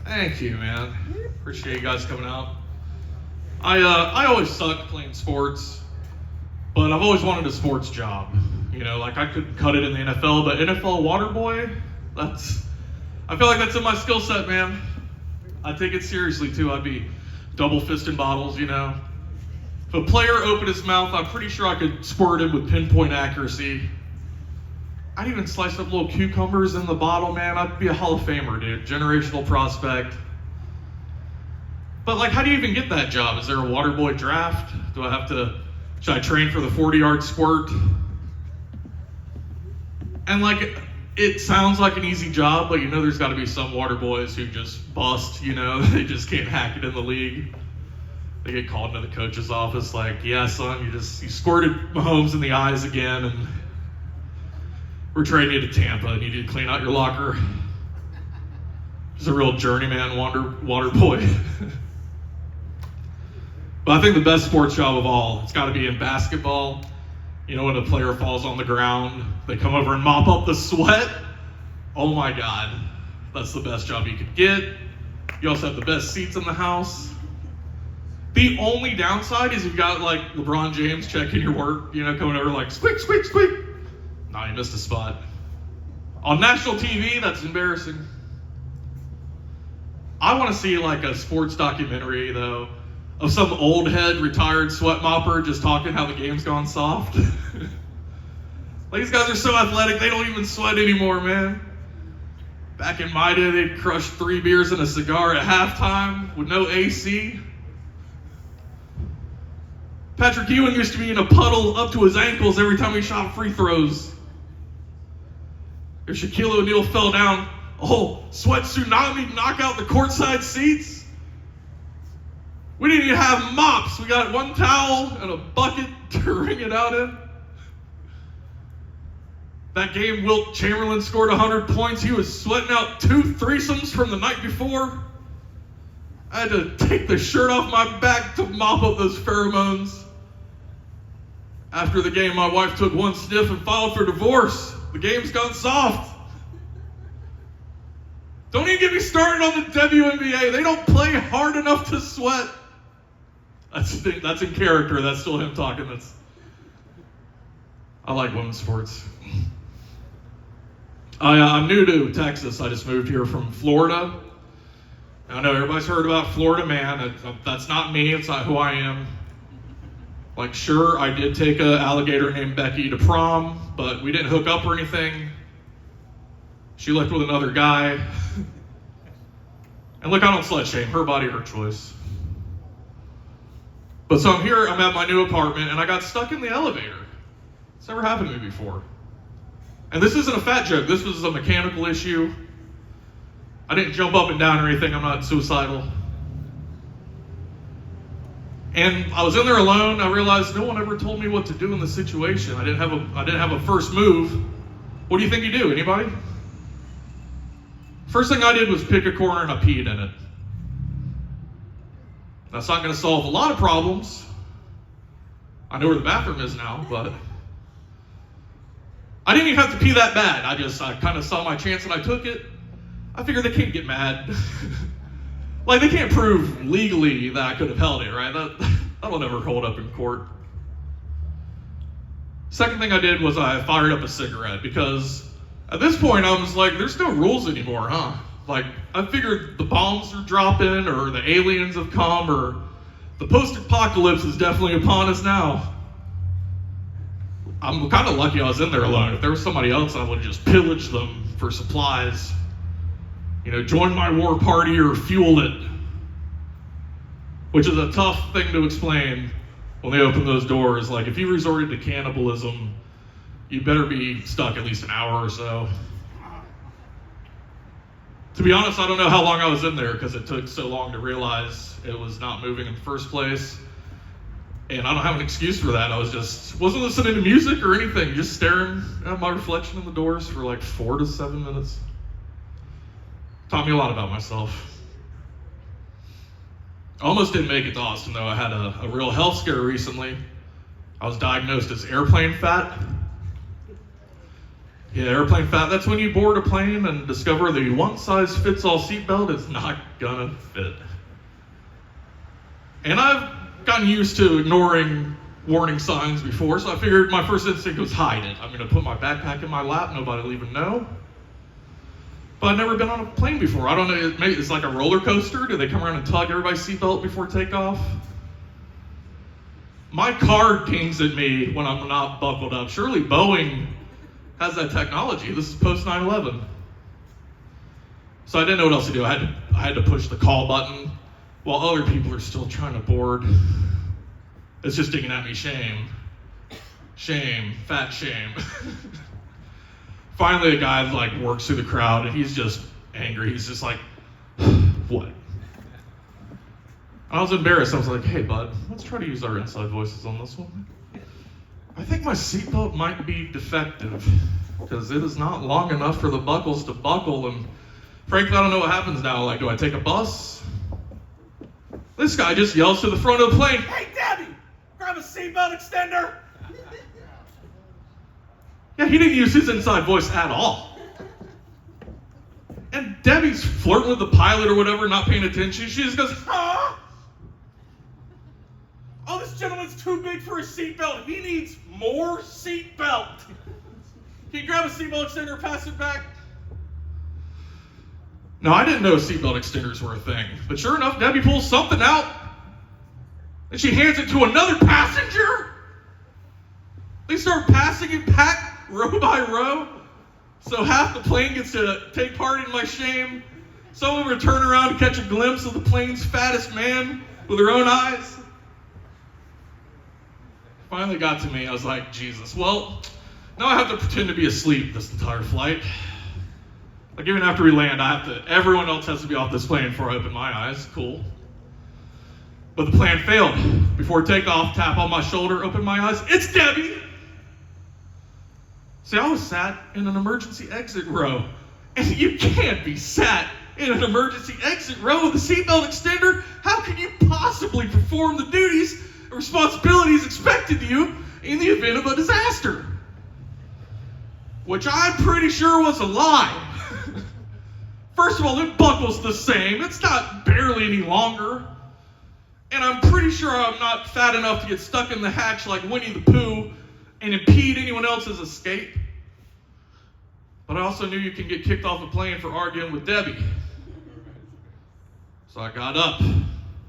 Thank you, man. Appreciate you guys coming out. I always sucked playing sports, but I've always wanted a sports job. You know, like I could cut it in the NFL, but NFL water boy, I feel like that's in my skill set, man. I take it seriously too. I'd be double fisting bottles, you know. If a player opened his mouth, I'm pretty sure I could squirt him with pinpoint accuracy. I'd even slice up little cucumbers in the bottle, man. I'd be a Hall of Famer, dude. Generational prospect. But, like, how do you even get that job? Is there a water boy draft? Should I train for the 40-yard squirt? And, like, it sounds like an easy job, but you know there's got to be some water boys who just bust, you know? They just can't hack it in the league. They get called into the coach's office like, yeah, son, you squirted Mahomes in the eyes again, and we're trading you to Tampa, and you need to clean out your locker. He's a real journeyman water boy. But I think the best sports job of all, it's got to be in basketball. You know, when a player falls on the ground, they come over and mop up the sweat. Oh my God, that's the best job you could get. You also have the best seats in the house. The only downside is you've got like LeBron James checking your work, you know, coming over like squeak, squeak, squeak. Nah, you missed a spot. On national TV, that's embarrassing. I want to see like a sports documentary though, of some old head retired sweat mopper just talking how the game's gone soft. Like these guys are so athletic, they don't even sweat anymore, man. Back in my day, they'd crush 3 beers and a cigar at halftime with no AC. Patrick Ewing used to be in a puddle up to his ankles every time he shot free throws. If Shaquille O'Neal fell down, sweat tsunami knock out the courtside seats. We didn't even have mops. We got one towel and a bucket to wring it out in. That game, Wilt Chamberlain scored 100 points. He was sweating out 2 threesomes from the night before. I had to take the shirt off my back to mop up those pheromones. After the game, my wife took one sniff and filed for divorce. The game's gone soft. Don't even get me started on the WNBA. They don't play hard enough to sweat. That's in character. That's still him talking. I like women's sports. I'm new to Texas. I just moved here from Florida. I know everybody's heard about Florida man. That's not me. It's not who I am. Like, sure, I did take an alligator named Becky to prom, but we didn't hook up or anything. She left with another guy. And look, I don't slut shame. Her body, her choice. But so I'm at my new apartment, and I got stuck in the elevator. It's never happened to me before. And this isn't a fat joke. This was a mechanical issue. I didn't jump up and down or anything. I'm not suicidal. And I was in there alone. I realized no one ever told me what to do in the situation. I didn't have a first move. What do you think you do? Anybody? First thing I did was pick a corner and I peed in it. That's not going to solve a lot of problems. I know where the bathroom is now, but I didn't even have to pee that bad. I kind of saw my chance and I took it. I figured they can't get mad. Like, they can't prove legally that I could have held it, right? That'll never hold up in court. Second thing I did was I fired up a cigarette because at this point I was like, there's no rules anymore, huh? Like, I figured the bombs are dropping or the aliens have come or the post-apocalypse is definitely upon us now. I'm kind of lucky I was in there alone. If there was somebody else, I would have just pillaged them for supplies. You know, join my war party or fuel it. Which is a tough thing to explain when they open those doors. Like, if you resorted to cannibalism, you better be stuck at least an hour or so. To be honest, I don't know how long I was in there because it took so long to realize it was not moving in the first place. And I don't have an excuse for that. I wasn't listening to music or anything, just staring at my reflection in the doors for like 4 to 7 minutes. Taught me a lot about myself. I almost didn't make it to Austin though. I had a real health scare recently. I was diagnosed as airplane fat. Yeah, airplane fat. That's when you board a plane and discover the one-size-fits-all seatbelt is not gonna fit. And I've gotten used to ignoring warning signs before, so I figured my first instinct was hide it. I'm gonna put my backpack in my lap, nobody will even know. But I've never been on a plane before. I don't know, maybe it's like a roller coaster. Do they come around and tug everybody's seatbelt before takeoff? My card pings at me when I'm not buckled up. Surely Boeing has that technology. This is post 9/11. So I didn't know what else to do. I had to push the call button while other people are still trying to board. It's just digging at me, shame. Shame, fat shame. Finally, a guy like works through the crowd and he's just angry. He's just like, what? I was embarrassed. I was like, hey bud, let's try to use our inside voices on this one. I think my seatbelt might be defective because it is not long enough for the buckles to buckle, and frankly, I don't know what happens now. Like, do I take a bus? This guy just yells to the front of the plane, hey Debbie, grab a seatbelt extender. Yeah, he didn't use his inside voice at all. And Debbie's flirting with the pilot or whatever, not paying attention. She just goes, huh? Oh, this gentleman's too big for a seatbelt. He needs more seatbelt. Can you grab a seatbelt extender and pass it back? No, I didn't know seatbelt extenders were a thing. But sure enough, Debbie pulls something out and she hands it to another passenger. They start passing it back row by row. So half the plane gets to take part in my shame. Some of them turn around to catch a glimpse of the plane's fattest man with their own eyes. Finally got to me. I was like, Jesus. Well, now I have to pretend to be asleep this entire flight. Like, even after we land, everyone else has to be off this plane before I open my eyes. Cool. But the plan failed. Before takeoff, tap on my shoulder, open my eyes. It's Debbie! See, I was sat in an emergency exit row. And you can't be sat in an emergency exit row with a seatbelt extender. How can you possibly perform the duties and responsibilities expected of you in the event of a disaster? Which I'm pretty sure was a lie. First of all, it buckles the same. It's not barely any longer. And I'm pretty sure I'm not fat enough to get stuck in the hatch like Winnie the Pooh and impede anyone else's escape. But I also knew you can get kicked off a plane for arguing with Debbie. So I got up.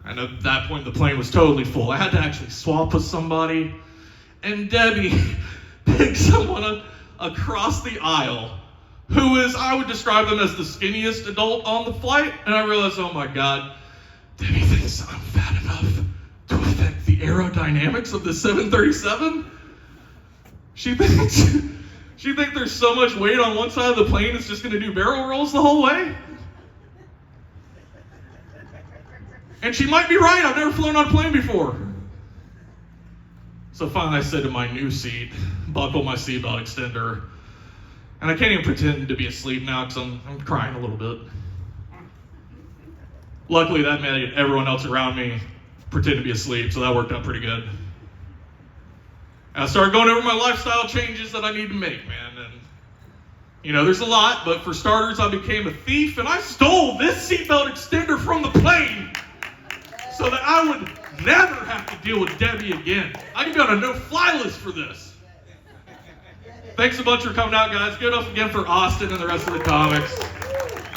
And at that point, the plane was totally full. I had to actually swap with somebody. And Debbie picked someone across the aisle who is, I would describe them as the skinniest adult on the flight. And I realized, oh my God, Debbie thinks I'm fat enough to affect the aerodynamics of the 737. She thinks there's so much weight on one side of the plane it's just going to do barrel rolls the whole way. And she might be right. I've never flown on a plane before. So finally I said to my new seat, buckle my seatbelt extender. And I can't even pretend to be asleep now because I'm crying a little bit. Luckily, that made everyone else around me pretend to be asleep, so that worked out pretty good. And I started going over my lifestyle changes that I need to make, man. And, you know, there's a lot, but for starters, I became a thief, and I stole this seatbelt extender from the plane so that I would never have to deal with Debbie again. I can be on a no-fly list for this. Thanks a bunch for coming out, guys. Give it up again for Austin and the rest of the comics.